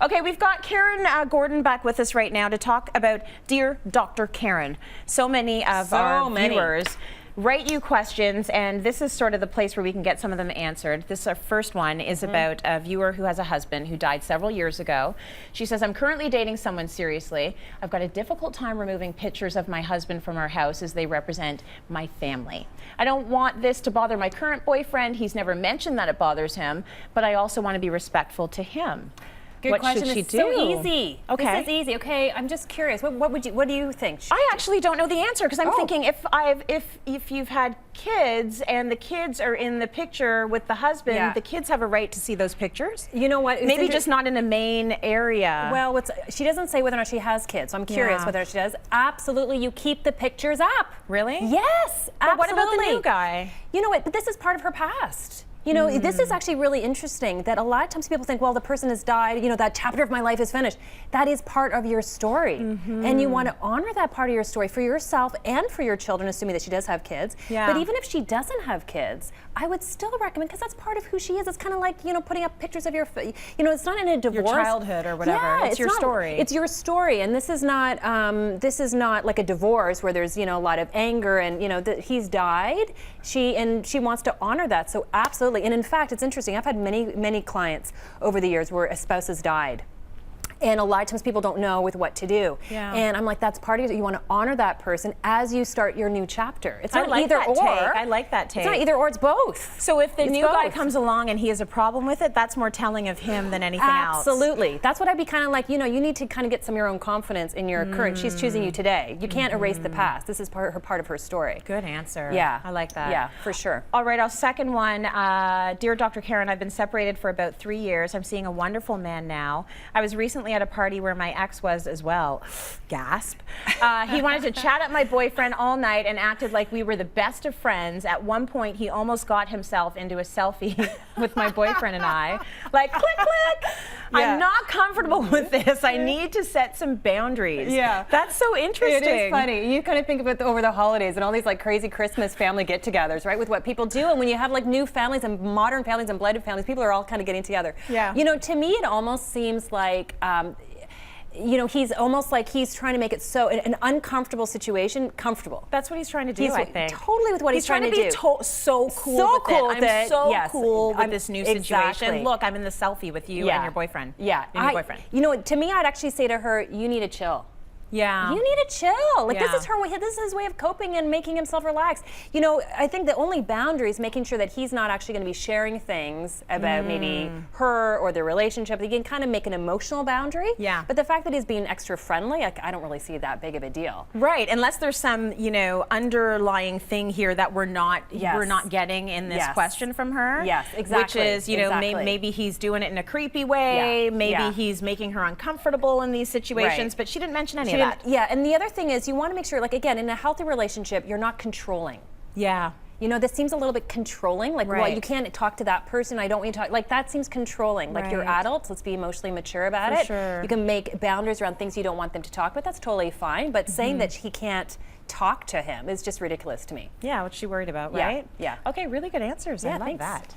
Okay, we've got Karyn Gordon back with us right now to talk about Dear Dr. Karyn. So many of our viewers write you questions, and this is sort of the place where we can get some of them answered. This our first one is about a viewer who has a husband who died several years ago. She says, I'm currently dating someone seriously. I've got a difficult time removing pictures of my husband from our house as they represent my family. I don't want this to bother my current boyfriend. He's never mentioned that it bothers him, but I also want to be respectful to him. Good question. Should she it's do? So easy. Okay. This is easy. Okay, I'm just curious. What do you think? I actually don't know the answer because I'm thinking if you've had kids and the kids are in the picture with the husband, the kids have a right to see those pictures. You know what? Maybe just not in a main area. Well, she doesn't say whether or not she has kids, so I'm curious whether she does. Absolutely, you keep the pictures up. Really? Yes, absolutely. But what about the new guy? You know what? But this is part of her past. You know, this is actually really interesting that a lot of times people think, well, the person has died, you know, that chapter of my life is finished. That is part of your story. And you want to honor that part of your story for yourself and for your children, assuming that she does have kids. But even if she doesn't have kids, I would still recommend, because that's part of who she is. It's kind of like, you know, putting up pictures of your, you know, it's not in a divorce. Your childhood or whatever. Yeah, it's your story. It's your story. And this is not like a divorce where there's, you know, a lot of anger and, you know, he's died. She wants to honor that. So absolutely. And in fact, it's interesting. I've had many clients over the years where a spouse has died. And a lot of times people don't know with what to do. And I'm like, that's part of it. You want to honor that person as you start your new chapter. It's not either or. I like that take. It's not either or, it's both. So if the new guy comes along and he has a problem with it, that's more telling of him than anything else. Absolutely. That's what I'd be kind of like, you know, you need to kind of get some of your own confidence in your current. She's choosing you today. You can't erase the past. This is part of her story. Good answer. Yeah. I like that. Yeah, for sure. All right, our second one. Dear Dr. Karyn, I've been separated for about 3 years. I'm seeing a wonderful man now. I was recently at a party where my ex was as well. Gasp. He wanted to chat at my boyfriend all night and acted like we were the best of friends. At one point, he almost got himself into a selfie with my boyfriend and I. Like, click, click. I'm not comfortable with this. I need to set some boundaries. Yeah. That's so interesting. It is funny. You kind of think of it over the holidays and all these like crazy Christmas family get-togethers, right? With what people do. And when you have like new families and modern families and blended families, people are all kind of getting together. Yeah. You know, to me, it almost seems like, you know, he's almost like he's trying to make it so an uncomfortable situation comfortable. That's what he's trying to do, I think. Totally with what he's trying to do. He's trying to be so cool with it. I'm so cool with this new situation. Look, I'm in the selfie with you and your boyfriend. Yeah. Your new boyfriend. You know, to me, I'd actually say to her, you need to chill. Yeah. You need to chill. Like this is her way. This is his way of coping and making himself relax. You know, I think the only boundary is making sure that he's not actually going to be sharing things about maybe her or their relationship. He can kind of make an emotional boundary. Yeah. But the fact that he's being extra friendly, like, I don't really see that big of a deal. Right. Unless there's some, you know, underlying thing here that we're not getting in this question from her. Yes, exactly. Which is, you know, maybe he's doing it in a creepy way. Maybe he's making her uncomfortable in these situations. But she didn't mention any of that. Yeah, and the other thing is you want to make sure, like, again, in a healthy relationship, you're not controlling. Yeah. You know, this seems a little bit controlling. Like, well, you can't talk to that person. I don't want you to talk. Like, that seems controlling. Like, you're adults. Let's be emotionally mature about it. Sure. You can make boundaries around things you don't want them to talk about. That's totally fine. But saying that he can't talk to him is just ridiculous to me. Yeah, what she worried about, right? Yeah. Okay, really good answers. I love that.